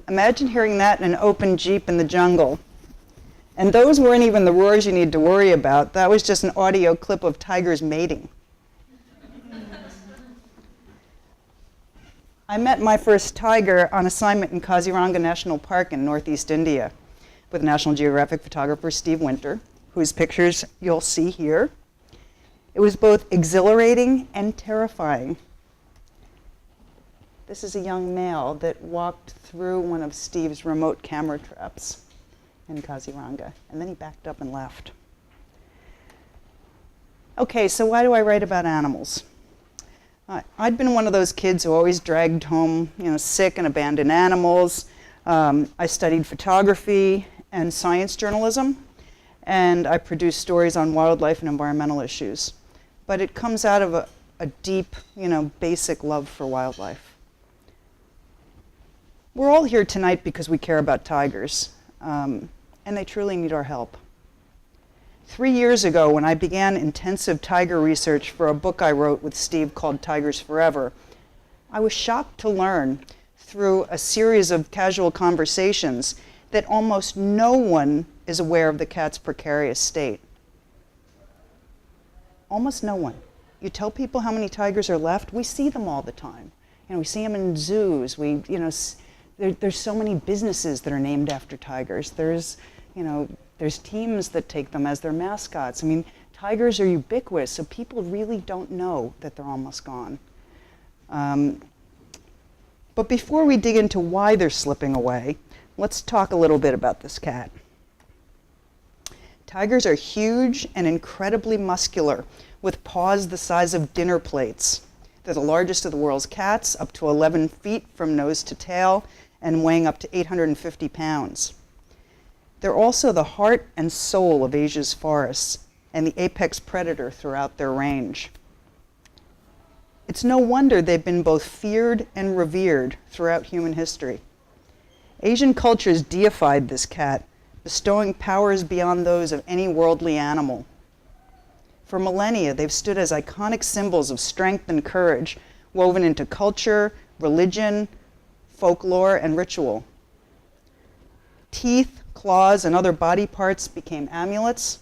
Imagine hearing that in an open Jeep in the jungle. And those weren't even the roars you need to worry about. That was just an audio clip of tigers mating. I met my first tiger on assignment in Kaziranga National Park in Northeast India with National Geographic photographer Steve Winter, whose pictures you'll see here. It was both exhilarating and terrifying. This is a young male that walked through one of Steve's remote camera traps in Kaziranga, and then he backed up and left. Okay, so why do I write about animals? I'd been one of those kids who always dragged home, sick and abandoned animals. I studied photography and science journalism, and I produced stories on wildlife and environmental issues. But it comes out of a deep, basic love for wildlife. We're all here tonight because we care about tigers, and they truly need our help. 3 years ago, when I began intensive tiger research for a book I wrote with Steve called Tigers Forever, I was shocked to learn through a series of casual conversations that almost no one is aware of the cat's precarious state. Almost no one. You tell people how many tigers are left, we see them all the time. We see them in zoos. There's so many businesses that are named after tigers. There's teams that take them as their mascots. Tigers are ubiquitous, so people really don't know that they're almost gone. But before we dig into why they're slipping away, let's talk a little bit about this cat. Tigers are huge and incredibly muscular, with paws the size of dinner plates. They're the largest of the world's cats, up to 11 feet from nose to tail, and weighing up to 850 pounds. They're also the heart and soul of Asia's forests and the apex predator throughout their range. It's no wonder they've been both feared and revered throughout human history. Asian cultures deified this cat, bestowing powers beyond those of any worldly animal. For millennia, they've stood as iconic symbols of strength and courage, woven into culture, religion, folklore, and ritual. Teeth, claws, and other body parts became amulets.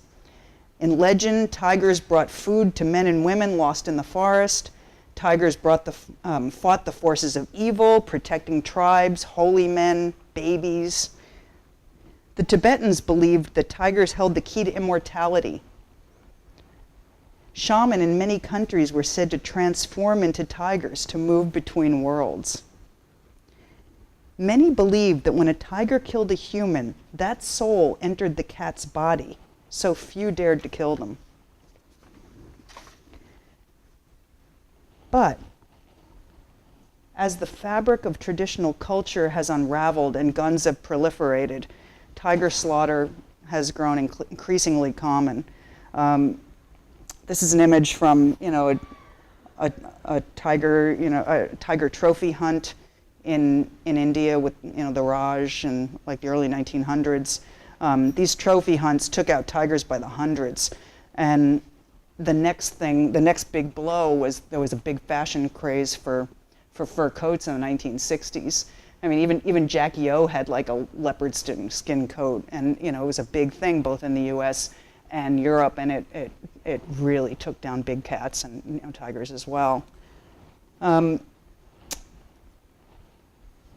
In legend, tigers brought food to men and women lost in the forest. Tigers fought the forces of evil, protecting tribes, holy men, babies. The Tibetans believed that tigers held the key to immortality. Shamans in many countries were said to transform into tigers to move between worlds. Many believed that when a tiger killed a human, that soul entered the cat's body, so few dared to kill them. But as the fabric of traditional culture has unraveled and guns have proliferated, tiger slaughter has grown increasingly common. This is an image from a tiger trophy hunt in India with the Raj in the early 1900s. These trophy hunts took out tigers by the hundreds, and the next big blow was there was a big fashion craze for fur coats in the 1960s. Even Jackie O had a leopard skin coat, and it was a big thing both in the U.S. and Europe, and it really took down big cats and tigers as well.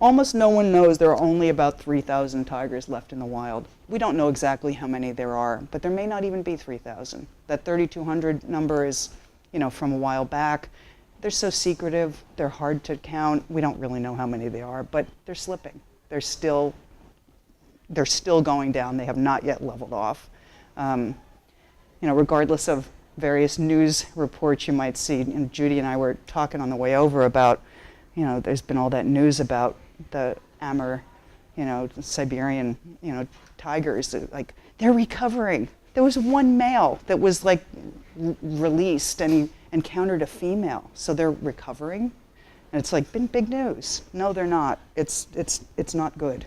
Almost no one knows there are only about 3,000 tigers left in the wild. We don't know exactly how many there are, but there may not even be 3,000. That 3,200 number is, from a while back. They're so secretive, they're hard to count. We don't really know how many they are, but they're slipping. They're still going down. They have not yet leveled off. Regardless of various news reports you might see, Judy and I were talking on the way over about, there's been all that news about the Amur, Siberian, tigers. They're recovering. There was one male that was released, and he encountered a female, so they're recovering. And it's been big news. No, they're not. It's not good.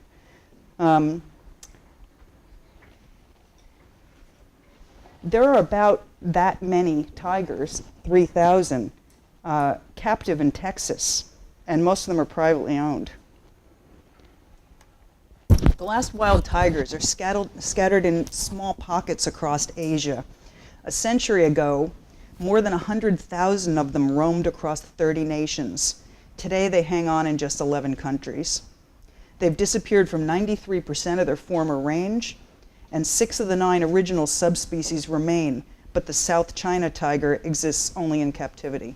There are about that many tigers, 3,000, captive in Texas, and most of them are privately owned. The last wild tigers are scattered in small pockets across Asia. A century ago, more than 100,000 of them roamed across 30 nations. Today, they hang on in just 11 countries. They've disappeared from 93% of their former range, and 6 of the 9 original subspecies remain, but the South China tiger exists only in captivity.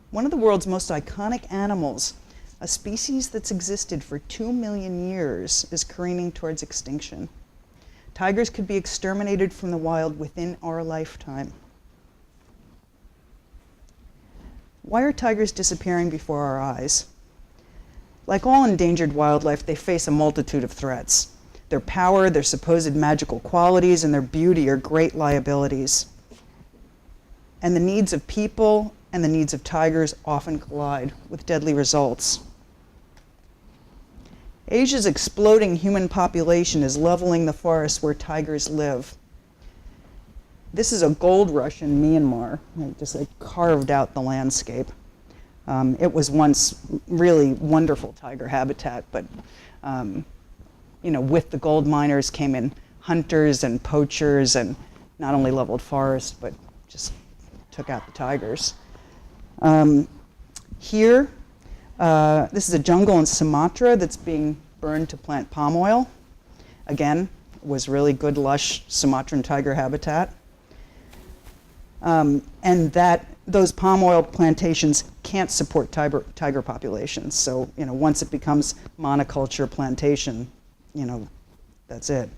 One of the world's most iconic animals, a species that's existed for 2 million years, is careening towards extinction. Tigers could be exterminated from the wild within our lifetime. Why are tigers disappearing before our eyes? Like all endangered wildlife, they face a multitude of threats. Their power, their supposed magical qualities, and their beauty are great liabilities. And the needs of people and the needs of tigers often collide, with deadly results. Asia's exploding human population is leveling the forests where tigers live. This is a gold rush in Myanmar. It just carved out the landscape. It was once really wonderful tiger habitat, but with the gold miners came in hunters and poachers, and not only leveled forests, but just took out the tigers. Here, this is a jungle in Sumatra that's being burned to plant palm oil. Again, it was really good, lush Sumatran tiger habitat. And those palm oil plantations can't support tiger populations. So, once it becomes monoculture plantation, that's it.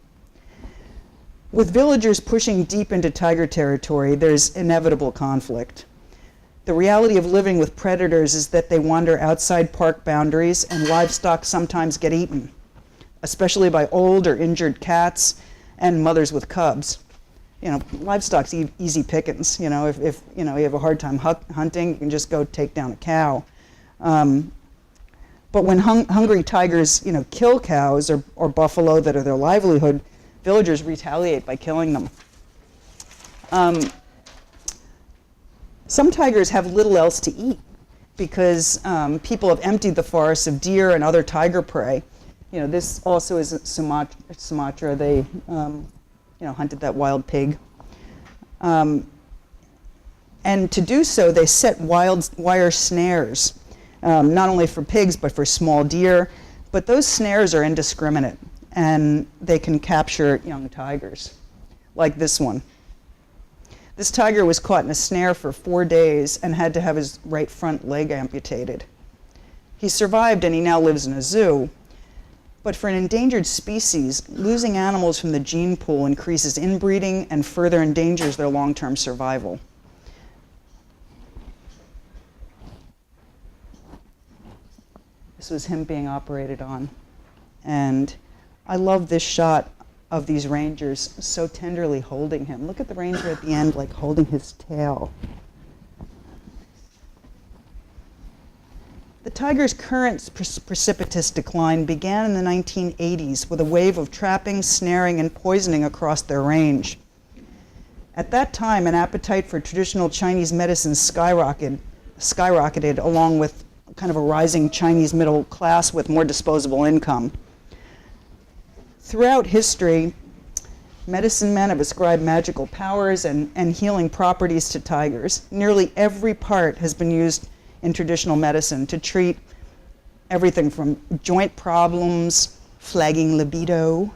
With villagers pushing deep into tiger territory, there's inevitable conflict. The reality of living with predators is that they wander outside park boundaries, and livestock sometimes get eaten, especially by old or injured cats and mothers with cubs. Livestock's easy pickings. If you have a hard time hunting, you can just go take down a cow. But when hungry tigers, kill cows or buffalo that are their livelihood, villagers retaliate by killing them. Some tigers have little else to eat because people have emptied the forests of deer and other tiger prey. This also is Sumatra. They hunted that wild pig. And to do so, they set wild wire snares, not only for pigs, but for small deer. But those snares are indiscriminate, and they can capture young tigers, like this one. This tiger was caught in a snare for 4 days and had to have his right front leg amputated. He survived, and he now lives in a zoo. But for an endangered species, losing animals from the gene pool increases inbreeding and further endangers their long-term survival. This was him being operated on. And I love this shot of these rangers so tenderly holding him. Look at the ranger at the end, holding his tail. The tiger's current precipitous decline began in the 1980s with a wave of trapping, snaring, and poisoning across their range. At that time, an appetite for traditional Chinese medicine skyrocketed along with kind of a rising Chinese middle class with more disposable income. Throughout history, medicine men have ascribed magical powers and healing properties to tigers. Nearly every part has been used in traditional medicine to treat everything from joint problems, flagging libido,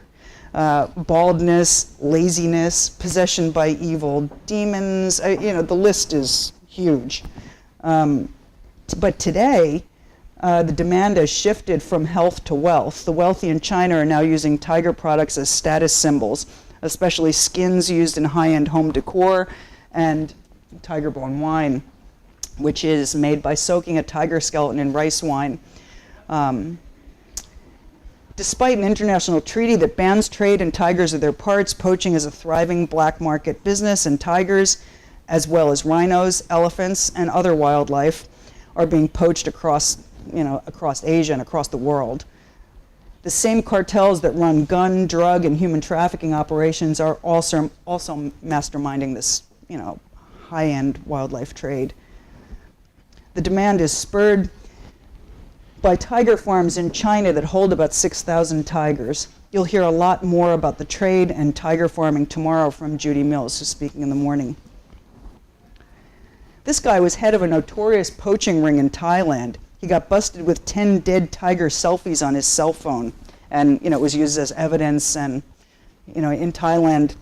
baldness, laziness, possession by evil demons. The list is huge. But today, the demand has shifted from health to wealth. The wealthy in China are now using tiger products as status symbols, especially skins used in high-end home decor and tiger bone wine, which is made by soaking a tiger skeleton in rice wine. Despite an international treaty that bans trade in tigers or their parts, poaching is a thriving black market business, and tigers, as well as rhinos, elephants, and other wildlife, are being poached across Asia and across the world. The same cartels that run gun, drug, and human trafficking operations are also masterminding this, high-end wildlife trade. The demand is spurred by tiger farms in China that hold about 6,000 tigers. You'll hear a lot more about the trade and tiger farming tomorrow from Judy Mills, who's speaking in the morning. This guy was head of a notorious poaching ring in Thailand. He got busted with 10 dead tiger selfies on his cell phone, and it was used as evidence. And in Thailand,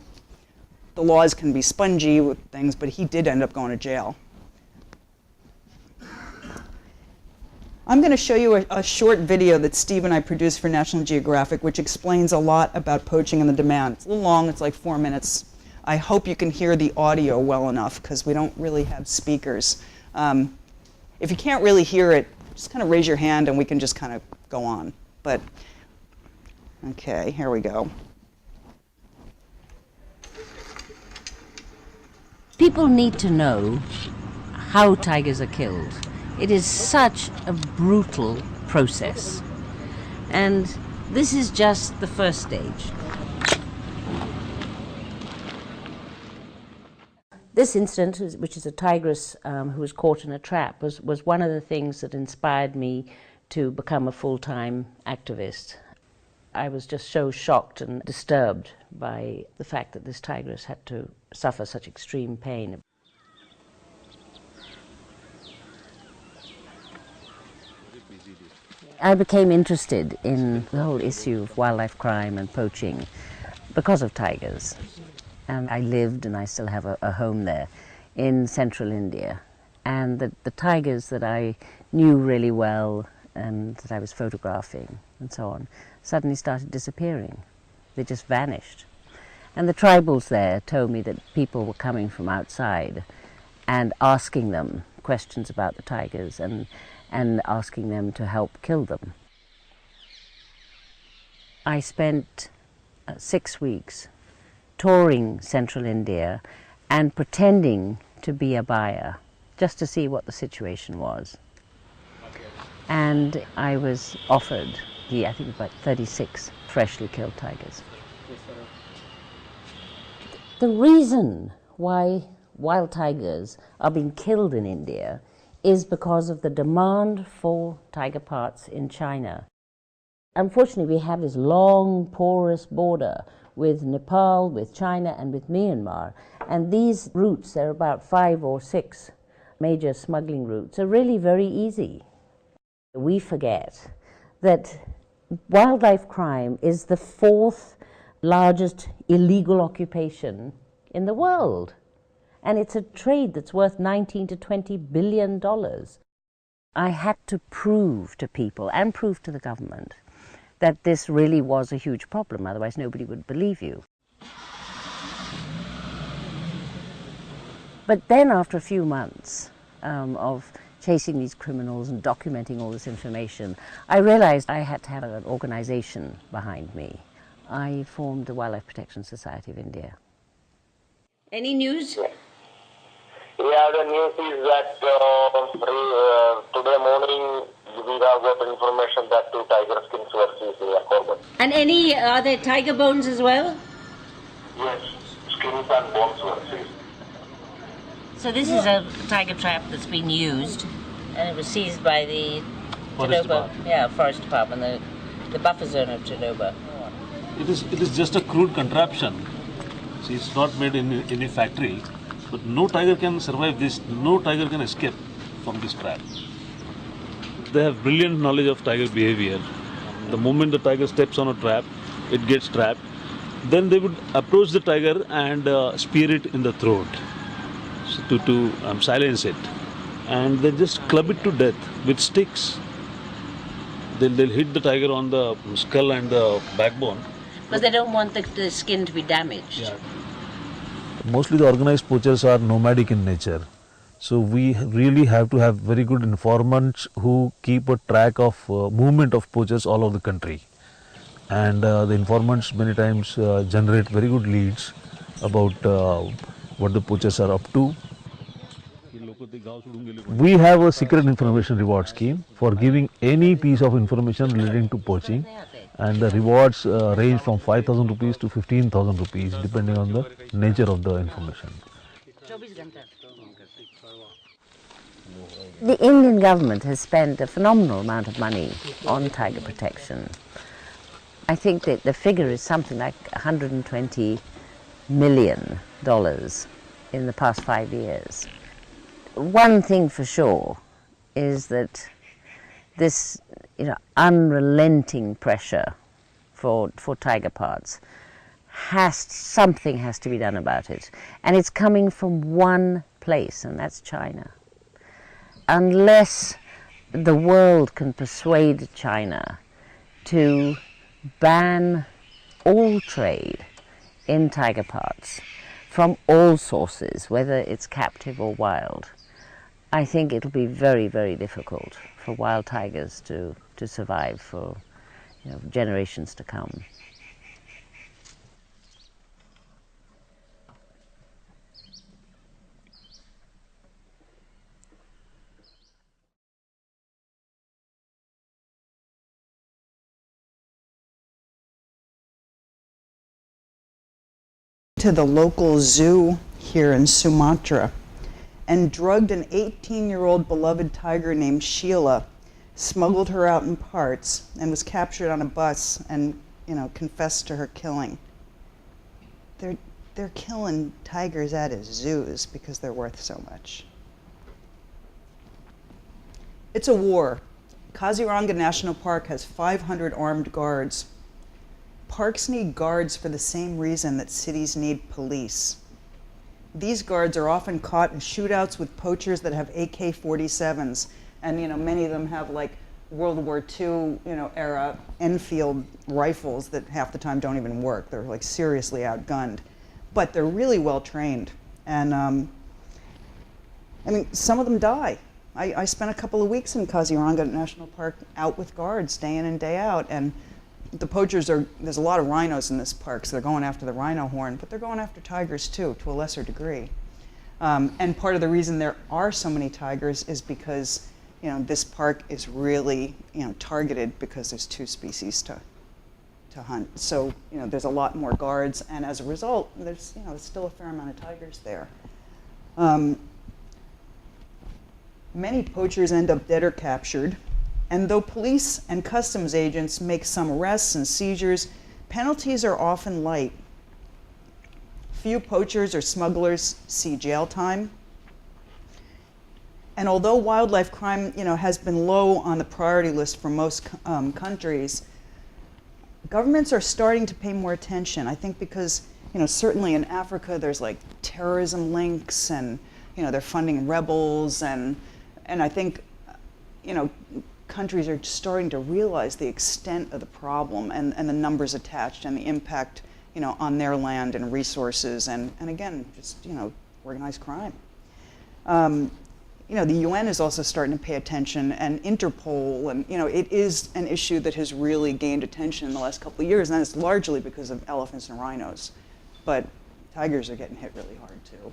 the laws can be spongy with things, but he did end up going to jail. I'm going to show you a short video that Steve and I produced for National Geographic, which explains a lot about poaching and the demand. It's a little long, it's like 4 minutes. I hope you can hear the audio well enough, because we don't really have speakers. If you can't really hear it, just kind of raise your hand and we can just kind of go on. But, okay, here we go. People need to know how tigers are killed. It is such a brutal process. And this is just the first stage. This incident, which is a tigress who was caught in a trap, was one of the things that inspired me to become a full-time activist. I was just so shocked and disturbed by the fact that this tigress had to suffer such extreme pain. I became interested in the whole issue of wildlife crime and poaching because of tigers. I lived, and I still have a home there, in central India. And the tigers that I knew really well and that I was photographing and so on suddenly started disappearing. They just vanished. And the tribals there told me that people were coming from outside and asking them questions about the tigers and asking them to help kill them. I spent 6 weeks touring central India and pretending to be a buyer just to see what the situation was. And I was offered, I think about 36 freshly killed tigers. The reason why wild tigers are being killed in India is because of the demand for tiger parts in China. Unfortunately, we have this long, porous border with Nepal, with China, and with Myanmar. And these routes, there are about 5 or 6 major smuggling routes, are really very easy. We forget that wildlife crime is the 4th largest illegal occupation in the world. And it's a trade that's worth $19 to $20 billion. I had to prove to people and prove to the government that this really was a huge problem, otherwise nobody would believe you. But then after a few months of chasing these criminals and documenting all this information, I realized I had to have an organization behind me. I formed the Wildlife Protection Society of India. Any news? Yeah, the news is that today morning we have got information that 2 tiger skins were seized in Corbett. And are there tiger bones as well? Yes, skins and bones were seized. So this is a tiger trap that's been used, and it was seized by the Forest Department, the buffer zone of Chidoba. It is just a crude contraption. See, it's not made in any factory. But no tiger can survive this, no tiger can escape from this trap. They have brilliant knowledge of tiger behavior. The moment the tiger steps on a trap, it gets trapped. Then they would approach the tiger and spear it in the throat to silence it. And they just club it to death with sticks. They'll hit the tiger on the skull and the backbone. Because they don't want the skin to be damaged. Yeah. Mostly the organized poachers are nomadic in nature. So we really have to have very good informants who keep a track of movement of poachers all over the country. And the informants many times generate very good leads about what the poachers are up to. We have a secret information reward scheme for giving any piece of information relating to poaching. And the rewards range from 5,000 rupees to 15,000 rupees depending on the nature of the information. The Indian government has spent a phenomenal amount of money on tiger protection. I think that the figure is something like $120 million in the past 5 years. One thing for sure is that this unrelenting pressure for tiger parts something has to be done about it. And it's coming from one place, and that's China. Unless the world can persuade China to ban all trade in tiger parts from all sources, whether it's captive or wild, I think it'll be very, very difficult for wild tigers to survive for generations to come. To the local zoo here in Sumatra and drugged an 18-year-old beloved tiger named Sheila, smuggled her out in parts, and was captured on a bus and, confessed to her killing. They're killing tigers at his zoos because they're worth so much. It's a war. Kaziranga National Park has 500 armed guards. Parks need guards for the same reason that cities need police. These guards are often caught in shootouts with poachers that have AK-47s, and many of them have like World War II era Enfield rifles that half the time don't even work. They're like seriously outgunned, but they're really well trained. And some of them die. I spent a couple of weeks in Kaziranga National Park out with guards day in and day out, and the poachers there's a lot of rhinos in this park, so they're going after the rhino horn, but they're going after tigers too, to a lesser degree. And part of the reason there are so many tigers is because, this park is really, targeted because there's 2 species to hunt. So, there's a lot more guards, and as a result, there's still a fair amount of tigers there. Many poachers end up dead or captured. And though police and customs agents make some arrests and seizures, penalties are often light. Few poachers or smugglers see jail time. And although wildlife crime, has been low on the priority list for most countries, governments are starting to pay more attention. I think because, certainly in Africa, there's like terrorism links, and they're funding rebels, and I think, countries are starting to realize the extent of the problem and the numbers attached and the impact, on their land and resources and again, just, organized crime. The UN is also starting to pay attention, and Interpol, and, it is an issue that has really gained attention in the last couple of years, and it's largely because of elephants and rhinos. But tigers are getting hit really hard too.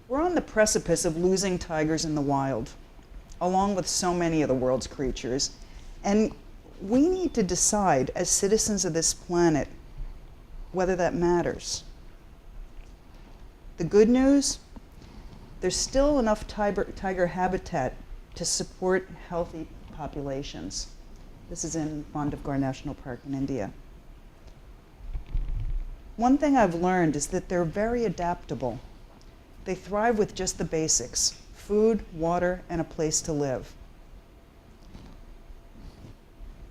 We're on the precipice of losing tigers in the wild, along with so many of the world's creatures, and we need to decide as citizens of this planet whether that matters. The good news, there's still enough tiger habitat to support healthy populations. This is in Bandhavgarh National Park in India. One thing I've learned is that they're very adaptable. They thrive with just the basics: food, water, and a place to live.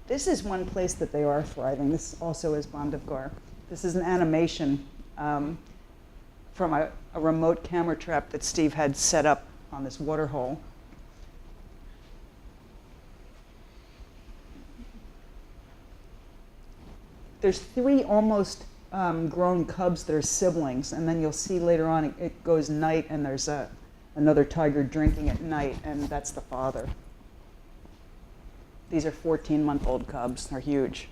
This is one place that they are thriving. This also is Bandhavgarh. This is an animation from a remote camera trap that Steve had set up on this water hole. There's 3 almost grown cubs that are siblings, and then you'll see later on it goes night, and there's another tiger drinking at night, and that's the father. These are 14-month-old cubs. They're huge.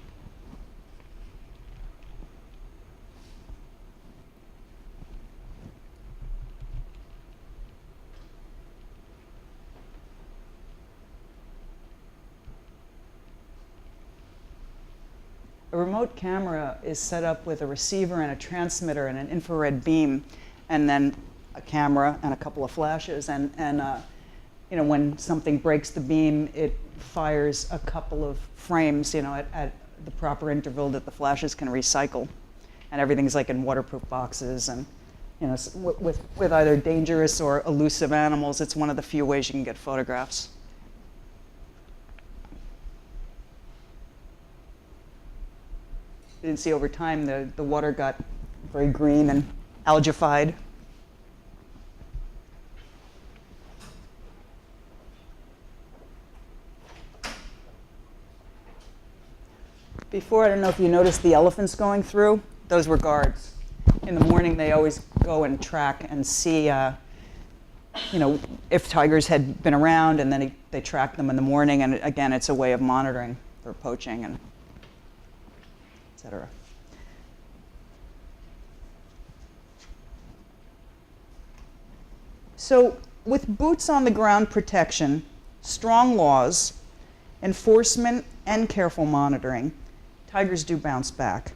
A remote camera is set up with a receiver and a transmitter and an infrared beam, and then a camera and a couple of flashes, and you know, when something breaks the beam, it fires a couple of frames, you know, at the proper interval that the flashes can recycle, and everything's like in waterproof boxes, and you know, with either dangerous or elusive animals, it's one of the few ways you can get photographs. You can see over time the water got very green and algified. Before, I don't know if you noticed the elephants going through. Those were guards. In the morning, they always go and track and see, you know, if tigers had been around, and then they track them in the morning. And again, it's a way of monitoring for poaching and et cetera. So with boots on the ground protection, strong laws, enforcement, and careful monitoring, tigers do bounce back.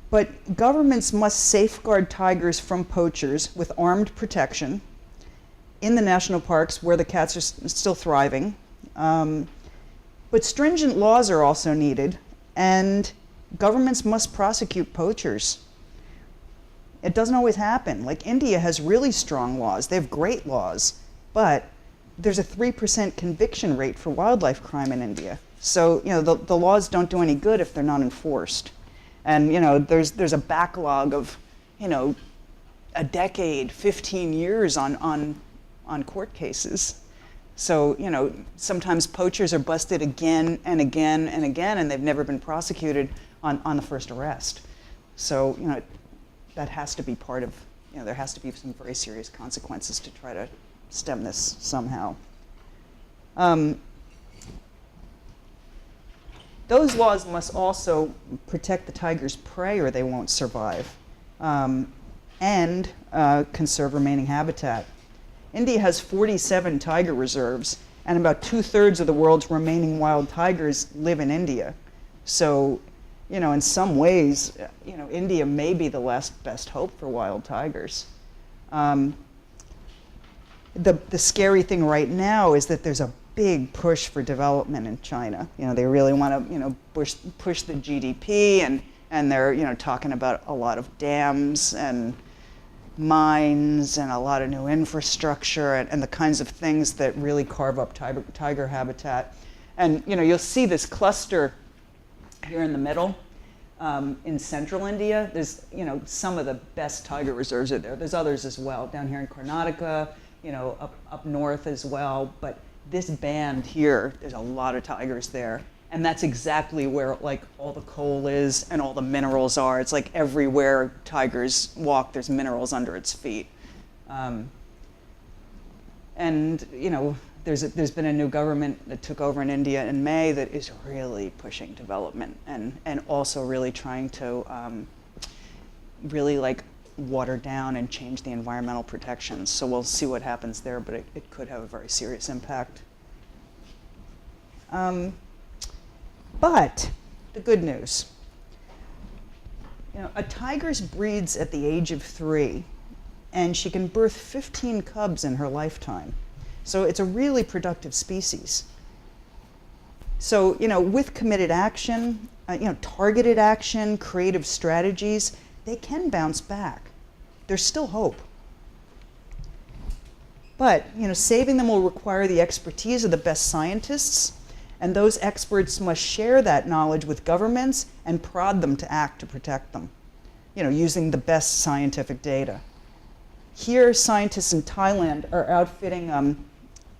But governments must safeguard tigers from poachers with armed protection in the national parks where the cats are still thriving. But stringent laws are also needed, and governments must prosecute poachers. It doesn't always happen. Like India has really strong laws. They have great laws, but there's a 3% conviction rate for wildlife crime in India. So, you know, the laws don't do any good if they're not enforced. And, you know, there's a backlog of, you know, a decade, 15 years on court cases. So, you know, sometimes poachers are busted again and again and again, and they've never been prosecuted on the first arrest. So, you know, that has to be part of, you know, there has to be some very serious consequences to try to stem this somehow. Those laws must also protect the tiger's prey or they won't survive, and conserve remaining habitat. India has 47 tiger reserves, and about 2/3 of the world's remaining wild tigers live in India. So, you know, in some ways, you know, India may be the last best hope for wild tigers. The scary thing right now is that there's a big push for development in China. You know, they really want to, you know, push the GDP, and they're, you know, talking about a lot of dams and mines and a lot of new infrastructure and the kinds of things that really carve up tiger habitat. And, you know, you'll see this cluster here in the middle. In central India, there's, you know, some of the best tiger reserves are there. There's others as well, down here in Karnataka, you know, up north as well. But this band here, there's a lot of tigers there. And that's exactly where, like, all the coal is and all the minerals are. It's like everywhere tigers walk, there's minerals under its feet. And, you know, there's been a new government that took over in India in May that is really pushing development and also really trying to really, like, water down and change the environmental protections. So we'll see what happens there, but it could have a very serious impact. But the good news, you know, a tiger breeds at the age of 3, and she can birth 15 cubs in her lifetime. So it's a really productive species. So, you know, with committed action, you know, targeted action, creative strategies, they can bounce back. There's still hope. But, you know, saving them will require the expertise of the best scientists, and those experts must share that knowledge with governments and prod them to act to protect them, you know, using the best scientific data. Here, scientists in Thailand are outfitting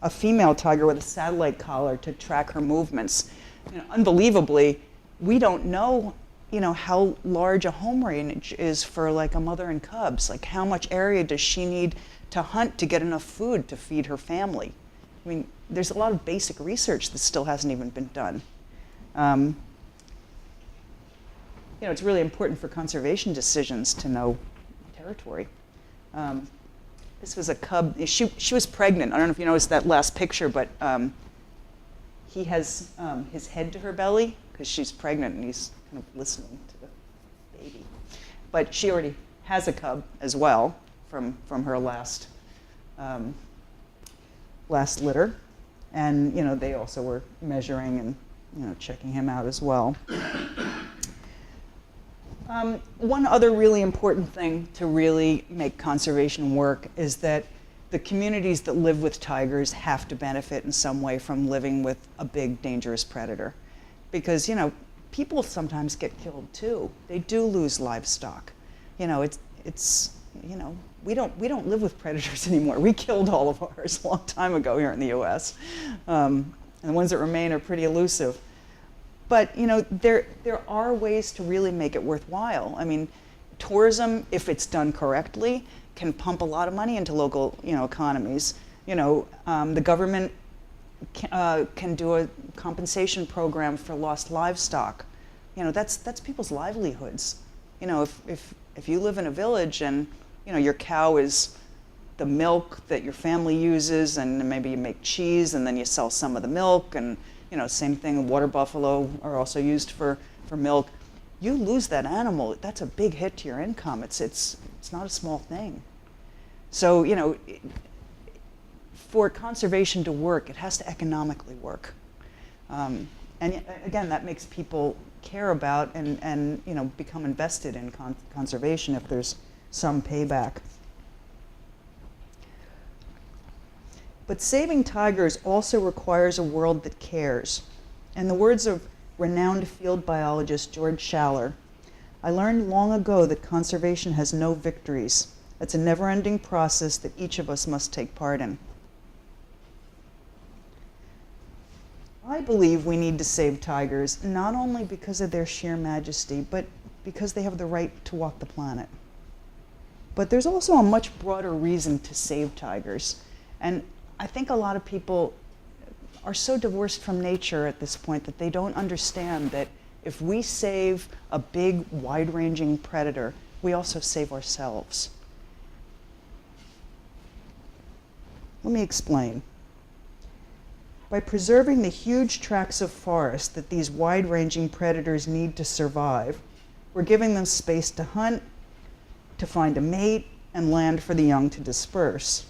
a female tiger with a satellite collar to track her movements. You know, unbelievably, we don't know, you know, how large a home range is for, like, a mother and cubs. Like, how much area does she need to hunt to get enough food to feed her family? I mean, there's a lot of basic research that still hasn't even been done. You know, it's really important for conservation decisions to know territory. This was a cub. She was pregnant. I don't know if you noticed that last picture, but he has his head to her belly because she's pregnant and he's kind of listening to the baby. But she already has a cub as well from her last litter. And, they also were measuring and, checking him out as well. One other really important thing to really make conservation work is that the communities that live with tigers have to benefit in some way from living with a big, dangerous predator. Because, people sometimes get killed too. They do lose livestock. It's we don't live with predators anymore. We killed all of ours a long time ago here in the U.S. And the ones that remain are pretty elusive. But there are ways to really make it worthwhile. I mean, tourism, if it's done correctly, can pump a lot of money into local economies. The government can do a compensation program for lost livestock. That's people's livelihoods. If you live in a village and your cow is the milk that your family uses, and maybe you make cheese and then you sell some of the milk, and same thing, water buffalo are also used for milk. You lose that animal, that's a big hit to your income. It's not a small thing. So, for conservation to work, it has to economically work. And again, that makes people care about and become invested in conservation if there's some payback. But saving tigers also requires a world that cares. In the words of renowned field biologist George Schaller, "I learned long ago that conservation has no victories. It's a never-ending process that each of us must take part in." I believe we need to save tigers, not only because of their sheer majesty, but because they have the right to walk the planet. But there's also a much broader reason to save tigers. And I think a lot of people are so divorced from nature at this point that they don't understand that if we save a big, wide-ranging predator, we also save ourselves. Let me explain. By preserving the huge tracts of forest that these wide-ranging predators need to survive, we're giving them space to hunt, to find a mate, and land for the young to disperse.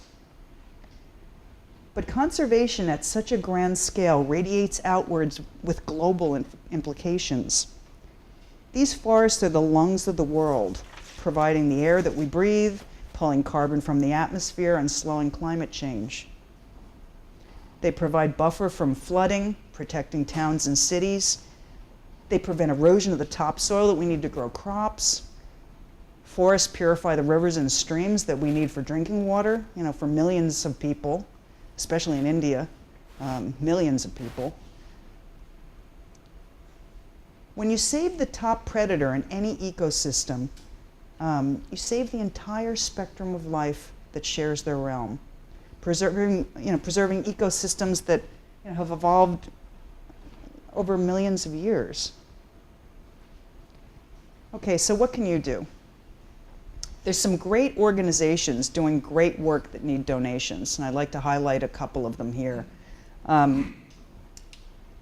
But conservation at such a grand scale radiates outwards with global implications. These forests are the lungs of the world, providing the air that we breathe, pulling carbon from the atmosphere, and slowing climate change. They provide buffer from flooding, protecting towns and cities. They prevent erosion of the topsoil that we need to grow crops. Forests purify the rivers and streams that we need for drinking water, for millions of people, especially in India, millions of people. When you save the top predator in any ecosystem, you save the entire spectrum of life that shares their realm. Preserving ecosystems that have evolved over millions of years. Okay, so what can you do? There's some great organizations doing great work that need donations, and I'd like to highlight a couple of them here.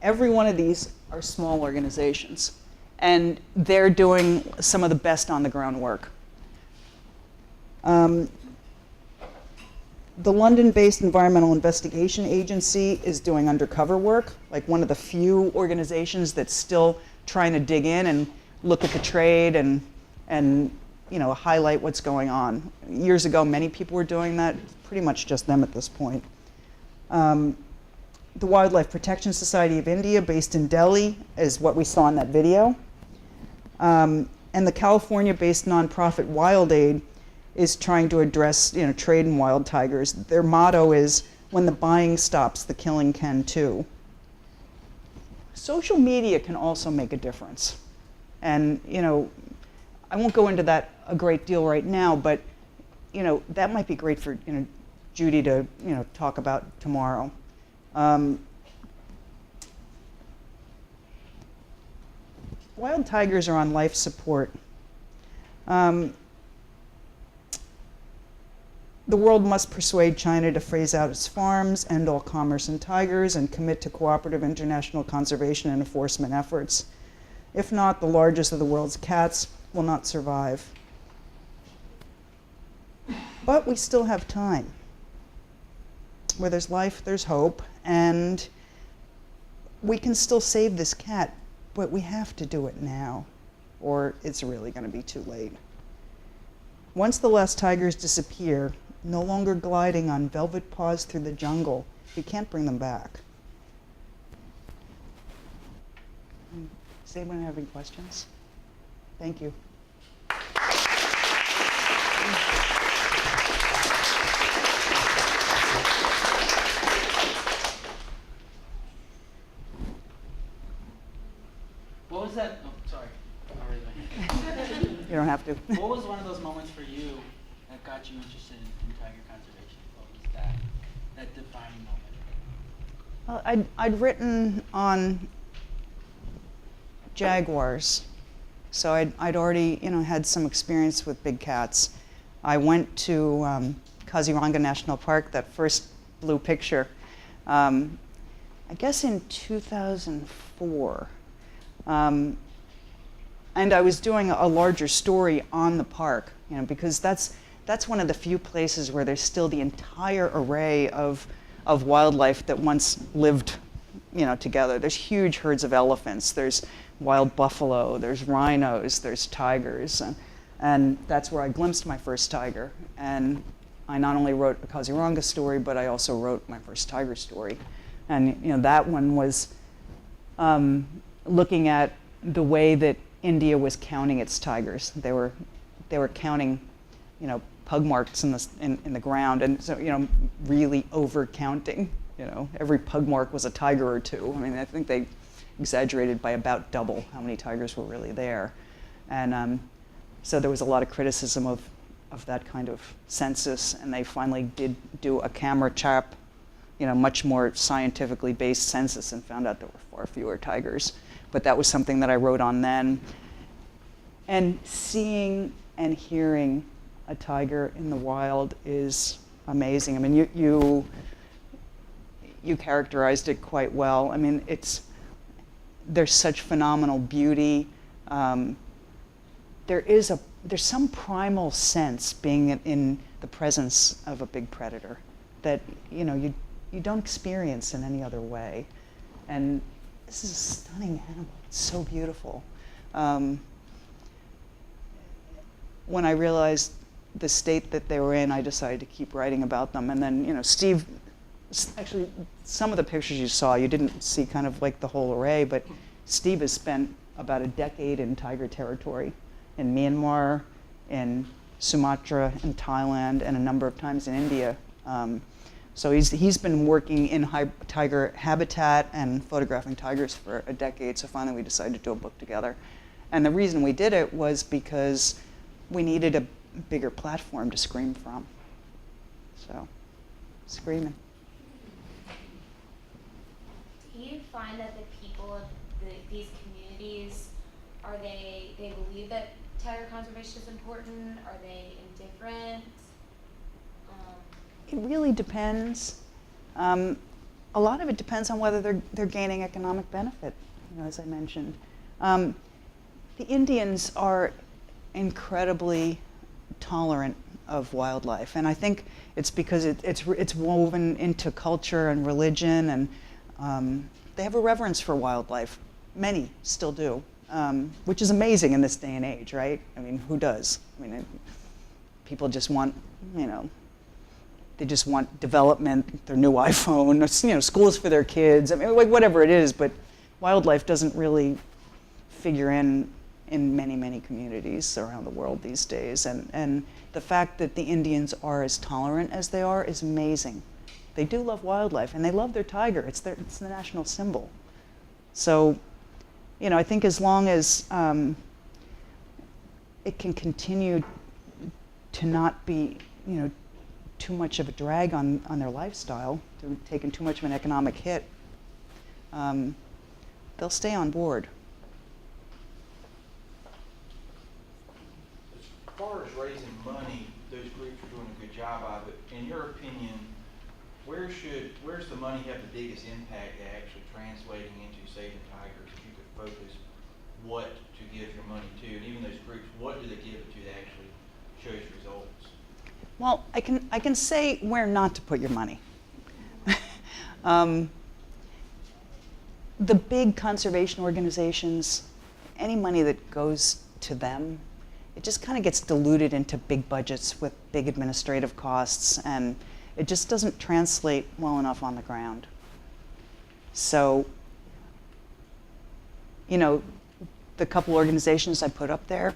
Every one of these are small organizations, and they're doing some of the best on-the-ground work. The London-based Environmental Investigation Agency is doing undercover work, like one of the few organizations that's still trying to dig in and look at the trade and highlight what's going on. Years ago, many people were doing that. Pretty much just them at this point. The Wildlife Protection Society of India, based in Delhi, is what we saw in that video. And the California-based nonprofit Wild Aid is trying to address trade in wild tigers. Their motto is, "When the buying stops, the killing can too." Social media can also make a difference. And I won't go into that a great deal right now, but that might be great for Judy to talk about tomorrow. Wild tigers are on life support. The world must persuade China to phase out its farms, end all commerce in tigers, and commit to cooperative international conservation and enforcement efforts. If not, the largest of the world's cats will not survive. But we still have time. Where there's life, there's hope, and we can still save this cat, but we have to do it now, or it's really going to be too late. Once the last tigers disappear, no longer gliding on velvet paws through the jungle, we can't bring them back. Does anyone have any questions? Thank you. What was that? Oh, sorry. You don't have to. What was one of those moments for you that got you interested in tiger conservation? What was that defining moment? Well, I'd written on jaguars, so I'd already had some experience with big cats. I went to Kaziranga National Park, that first blue picture, I guess in 2004. And I was doing a larger story on the park, because that's one of the few places where there's still the entire array of wildlife that once lived, together. There's huge herds of elephants. There's wild buffalo. There's rhinos. There's tigers, and that's where I glimpsed my first tiger. And I not only wrote a Kaziranga story, but I also wrote my first tiger story. And that one was looking at the way that India was counting its tigers. They were counting, pug marks in the ground, and so really over counting. Every pug mark was a tiger or two. I mean, I think they exaggerated by about double how many tigers were really there, and so there was a lot of criticism of that kind of census, and they finally did do a camera trap, much more scientifically based census, and found out there were far fewer tigers. But that was something that I wrote on then. And seeing and hearing a tiger in the wild is amazing. I mean, you characterized it quite well. I mean, there's such phenomenal beauty. There's some primal sense being in the presence of a big predator that you don't experience in any other way. And this is a stunning animal. It's so beautiful. When I realized the state that they were in, I decided to keep writing about them. And then, Steve, actually, some of the pictures you saw, you didn't see kind of like the whole array, but Steve has spent about a decade in tiger territory in Myanmar, in Sumatra, in Thailand, and a number of times in India. So he's been working in tiger habitat and photographing tigers for a decade, so finally we decided to do a book together. And the reason we did it was because we needed a bigger platform to scream from. So, screaming. Do you find that the people of these communities, they believe that tiger conservation is important? Are they indifferent? It really depends. A lot of it depends on whether they're gaining economic benefit, as I mentioned. The Indians are incredibly tolerant of wildlife, and I think it's because it's woven into culture and religion, and they have a reverence for wildlife. Many still do, which is amazing in this day and age, right? I mean, who does? I mean, people just want, they just want development, their new iPhone, schools for their kids. I mean, like whatever it is, but wildlife doesn't really figure in many, many communities around the world these days. And the fact that the Indians are as tolerant as they are is amazing. They do love wildlife, and they love their tiger. It's the national symbol. So, I think as long as it can continue to not be, too much of a drag on their lifestyle, to taking too much of an economic hit, they'll stay on board. As far as raising money, those groups are doing a good job of it. In your opinion, where's the money have the biggest impact at actually translating into saving tigers? If you could focus what to give your money to, and even those groups, what do they give it to that actually shows results? Well, I can say where not to put your money. The big conservation organizations, any money that goes to them, it just kind of gets diluted into big budgets with big administrative costs, and it just doesn't translate well enough on the ground. So, you know, the couple organizations I put up there,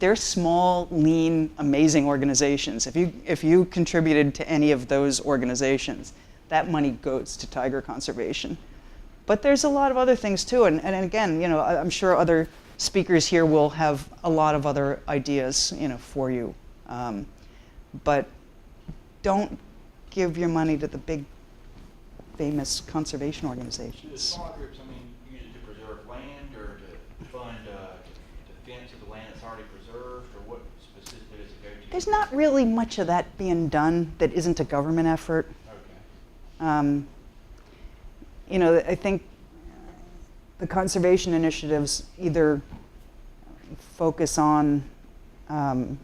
they're small, lean, amazing organizations. If you contributed to any of those organizations, that money goes to tiger conservation. But there's a lot of other things too, and again, you know, I'm sure other speakers here will have a lot of other ideas, you know, for you. But don't give your money to the big, famous conservation Do the organizations. small groups, I mean, use it to preserve land or to fund defense of the land that's already preserved, or what specifically does it go to? There's not really much of that being done that isn't a government effort. Okay. You know, I think the conservation initiatives either focus on, you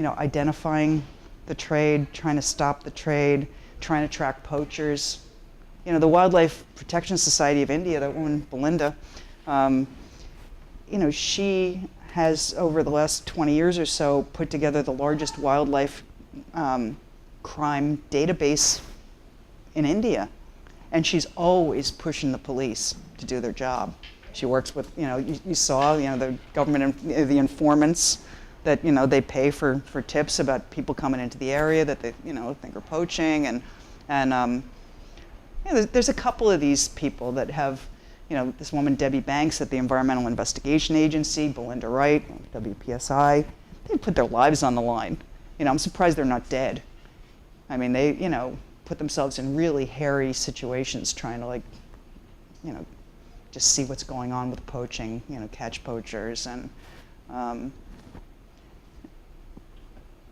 know, identifying the trade, trying to stop the trade, trying to track poachers. You know, the Wildlife Protection Society of India, that woman, Belinda, you know, she has, over the last 20 years or so, put together the largest wildlife crime database in India. And she's always pushing the police to do their job. She works with, you know, you saw, you know, the government, the informants that, you know, they pay for tips about people coming into the area that they, you know, think are poaching. And you know, there's a couple of these people that have, you know, this woman, Debbie Banks at the Environmental Investigation Agency, Belinda Wright, WPSI, they put their lives on the line. You know, I'm surprised they're not dead. I mean, they, you know, put themselves in really hairy situations trying to, like, you know, just see what's going on with poaching, you know, catch poachers. And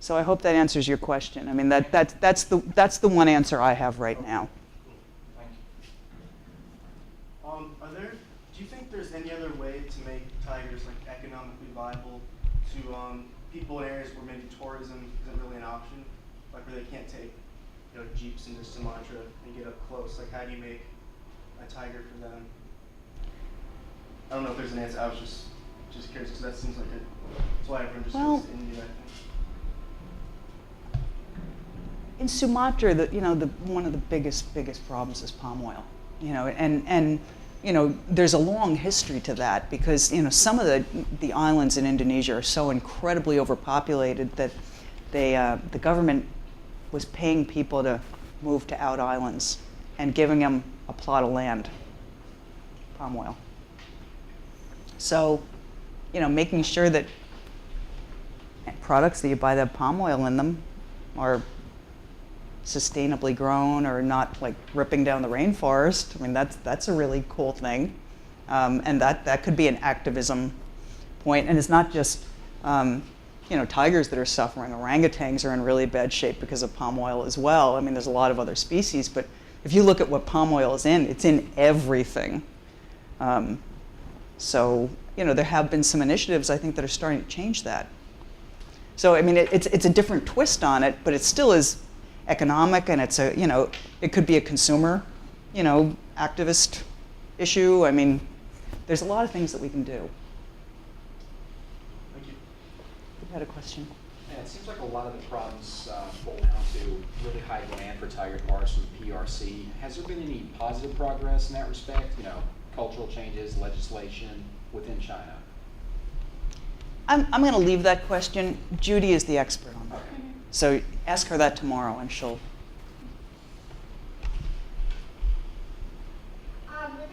so I hope that answers your question. I mean, that's the one answer I have right now. Thank you. Do you think there's any other way to make tigers like economically viable to people in areas where maybe tourism isn't really an option, like where they can't take, you know, jeeps into Sumatra and get up close? Like, how do you make a tiger for them? I don't know if there's an answer. I was just curious because that seems like that's why everyone just goes to India, I think. In Sumatra, you know, one of the biggest problems is palm oil. You know, and you know, there's a long history to that because, you know, some of the islands in Indonesia are so incredibly overpopulated that the government was paying people to move to out islands and giving them a plot of land, palm oil. So, you know, making sure that products that you buy that have palm oil in them are sustainably grown or not like ripping down the rainforest. I mean, that's a really cool thing. And that could be an activism point. And it's not just, you know, tigers that are suffering. Orangutans are in really bad shape because of palm oil as well. I mean, there's a lot of other species, but if you look at what palm oil is in, it's in everything. So, you know, there have been some initiatives, I think, that are starting to change that. So, I mean, it's a different twist on it, but it still is economic, and it's a, you know, it could be a consumer, you know, activist issue. I mean, there's a lot of things that we can do. Thank you. You had a question? Yeah, it seems like a lot of the problems boil down to really high demand for tiger parks from PRC. Has there been any positive progress in that respect? You know, cultural changes, legislation within China? I'm going to leave that question. Judy is the expert on that. So ask her that tomorrow, and she'll. With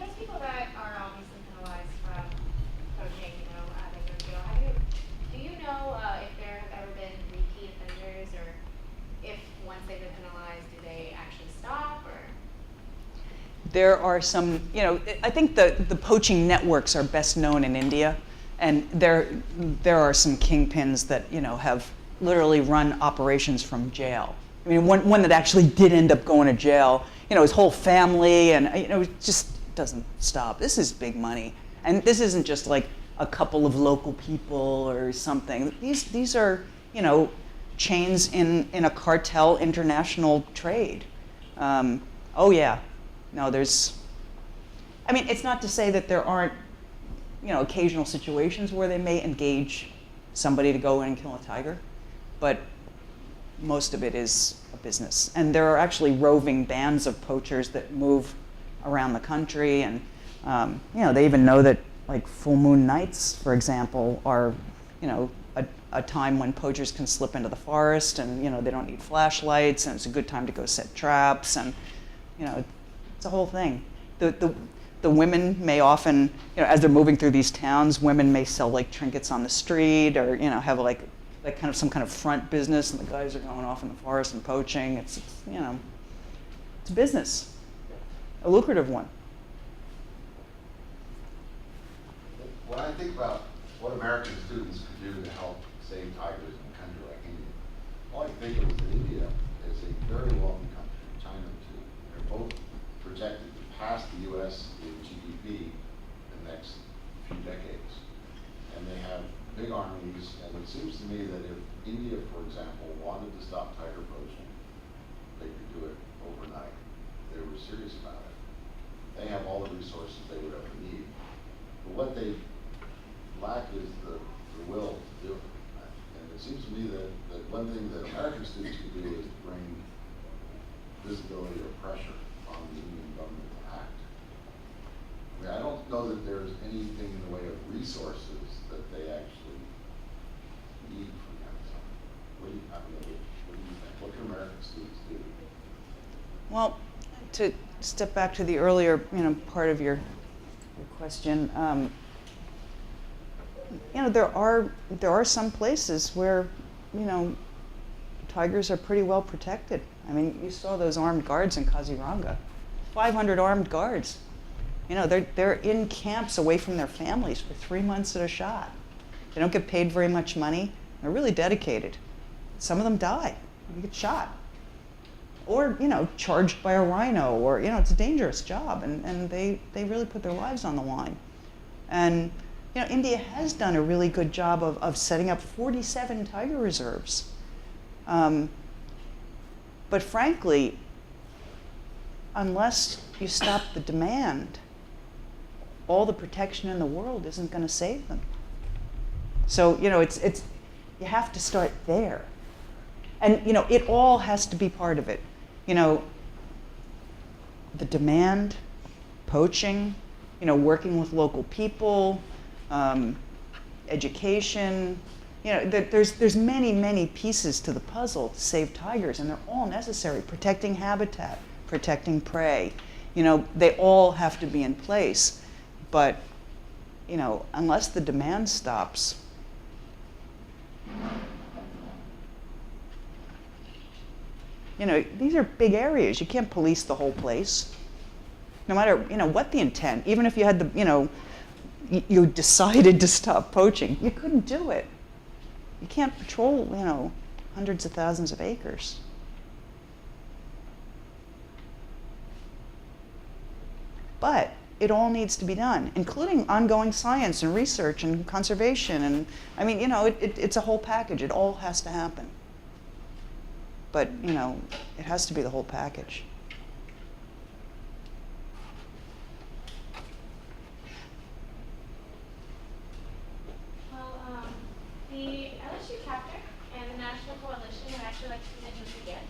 those people that are obviously penalized from poaching, you know, they go to jail. Do you know if there have ever been repeat offenders, or if once they've been penalized, do they actually stop, or? There are some, you know, I think the poaching networks are best known in India, and there are some kingpins that, you know, have literally run operations from jail. I mean, one that actually did end up going to jail, you know, his whole family, and, you know, it just doesn't stop. This is big money. And this isn't just like a couple of local people or something. These are, you know, chains in a cartel international trade. Oh yeah, no, there's, I mean, it's not to say that there aren't, occasional situations where they may engage somebody to go in and kill a tiger, but most of it is a business. And there are actually roving bands of poachers that move around the country, and they even know that, like, full moon nights, for example, are a time when poachers can slip into the forest, and they don't need flashlights, and it's a good time to go set traps, and it's a whole thing. The women may often, as they're moving through these towns, women may sell like trinkets on the street, or have like kind of some kind of front business, and the guys are going off in the forest and poaching. It's a business, a lucrative one. When I think about what American students could do to help save tigers in a country like India, all I can think of is that India is a very wealthy country, China too. They're both projected to pass the U.S. in GDP in the next few decades. And they have big armies, and it seems to me that if India, for example, wanted to stop tiger poaching, they could do it overnight. They were serious about it. They have all the resources they would ever need. But what they lack is the will to do it. And it seems to me that one thing that American students could do is bring visibility or pressure on the Indian government to act. I mean, I don't know that there's anything in the way of resources that they actually need from the outside. What do you think? What can American students do? Well, to step back to the earlier, part of your question, there are some places where, tigers are pretty well protected. I mean, you saw those armed guards in Kaziranga, 500 armed guards. They're in camps away from their families for 3 months at a shot. They don't get paid very much money. They're really dedicated. Some of them die. They get shot. Or, charged by a rhino, or, it's a dangerous job, and they really put their lives on the line. And, India has done a really good job of setting up 47 tiger reserves. But frankly, unless you stop the demand, all the protection in the world isn't going to save them. So, it's you have to start there. And, it all has to be part of it. The demand, poaching, working with local people, education. There's many pieces to the puzzle to save tigers, and they're all necessary. Protecting habitat, protecting prey. They all have to be in place. But, unless the demand stops, these are big areas. You can't police the whole place. No matter, what the intent. Even if you had you decided to stop poaching, you couldn't do it. You can't patrol, hundreds of thousands of acres. But it all needs to be done, including ongoing science and research and conservation. And I mean, it's a whole package. It all has to happen. But, it has to be the whole package. Well, the LSU chapter and the National Coalition would actually like to present you with a gift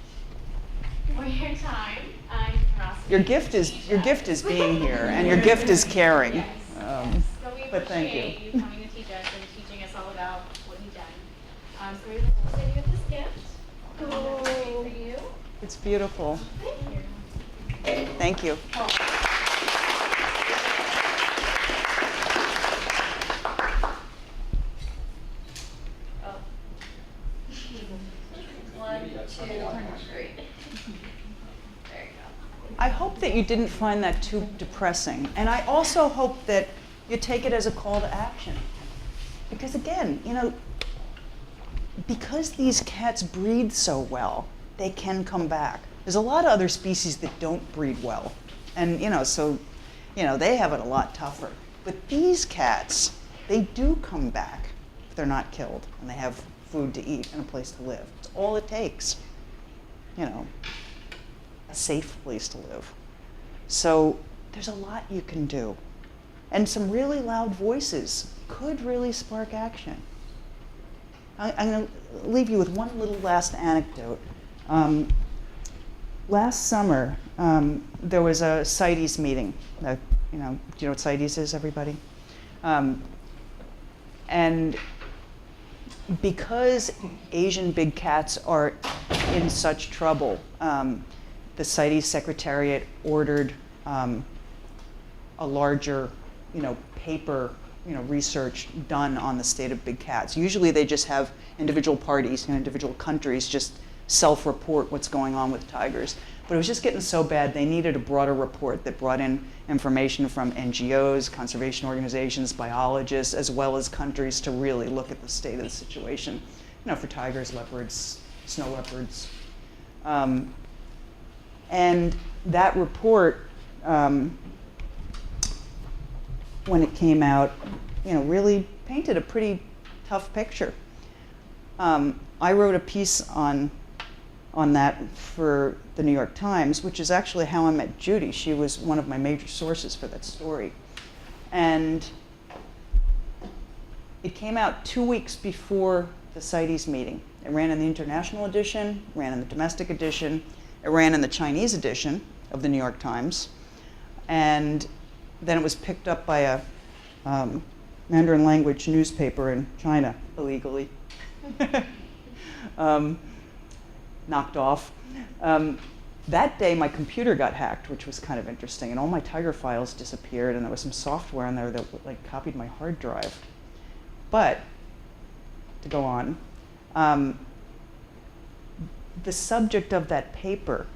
for your time and generosity. Your gift is being here, and your gift is caring. Yes. So we But thank appreciate you. you coming to teach us and teaching us all about what you've done. So we will present you with this gift. Oh. For you. It's beautiful. Thank you. Thank you. Oh. 1, 2, 3. There you go. I hope that you didn't find that too depressing. And I also hope that you take it as a call to action. Because again, because these cats breed so well, they can come back. There's a lot of other species that don't breed well. And, so, they have it a lot tougher. But these cats, they do come back if they're not killed. And they have food to eat and a place to live. It's all it takes. You know, a safe place to live. So there's a lot you can do. And some really loud voices could really spark action. I'm going to leave you with one little last anecdote. Last summer, there was a CITES meeting. Do you know what CITES is, everybody? And because Asian big cats are in such trouble, the CITES Secretariat ordered a larger, paper, research done on the state of big cats. Usually they just have individual parties and individual countries just self-report what's going on with tigers. But it was just getting so bad, they needed a broader report that brought in information from NGOs, conservation organizations, biologists, as well as countries to really look at the state of the situation, for tigers, leopards, snow leopards. And that report, when it came out, really painted a pretty tough picture. I wrote a piece on that for the New York Times, which is actually how I met Judy. She was one of my major sources for that story. And it came out 2 weeks before the CITES meeting. It ran in the international edition, ran in the domestic edition, it ran in the Chinese edition of the New York Times, and then it was picked up by a Mandarin language newspaper in China illegally. Knocked off. That day my computer got hacked, which was kind of interesting, and all my tiger files disappeared, and there was some software in there that copied my hard drive. But, to go on, the subject of that paper,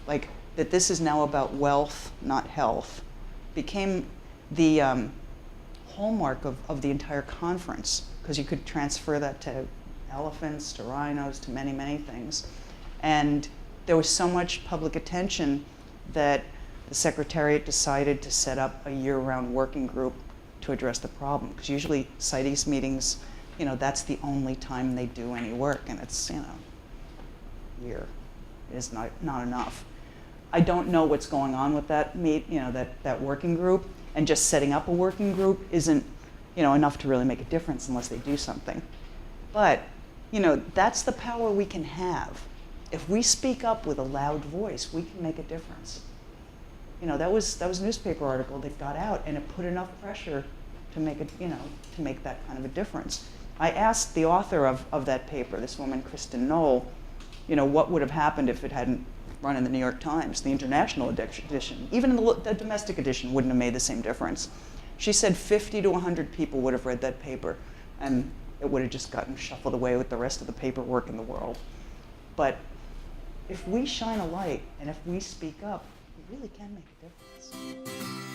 that this is now about wealth, not health, became the hallmark of the entire conference, because you could transfer that to elephants, to rhinos, to many, many things. And there was so much public attention that the Secretariat decided to set up a year-round working group to address the problem. Because usually CITES meetings, that's the only time they do any work, and it's, a year. It is not enough. I don't know what's going on with that that working group, and just setting up a working group isn't, enough to really make a difference unless they do something. But, that's the power we can have. If we speak up with a loud voice, we can make a difference. That was a newspaper article that got out, and it put enough pressure to make it, to make that kind of a difference. I asked the author of that paper, this woman, Kristen Knoll, what would have happened if it hadn't run in the New York Times, the international edition. Even in the domestic edition wouldn't have made the same difference. She said 50 to 100 people would have read that paper, and it would have just gotten shuffled away with the rest of the paperwork in the world. But if we shine a light and if we speak up, we really can make a difference.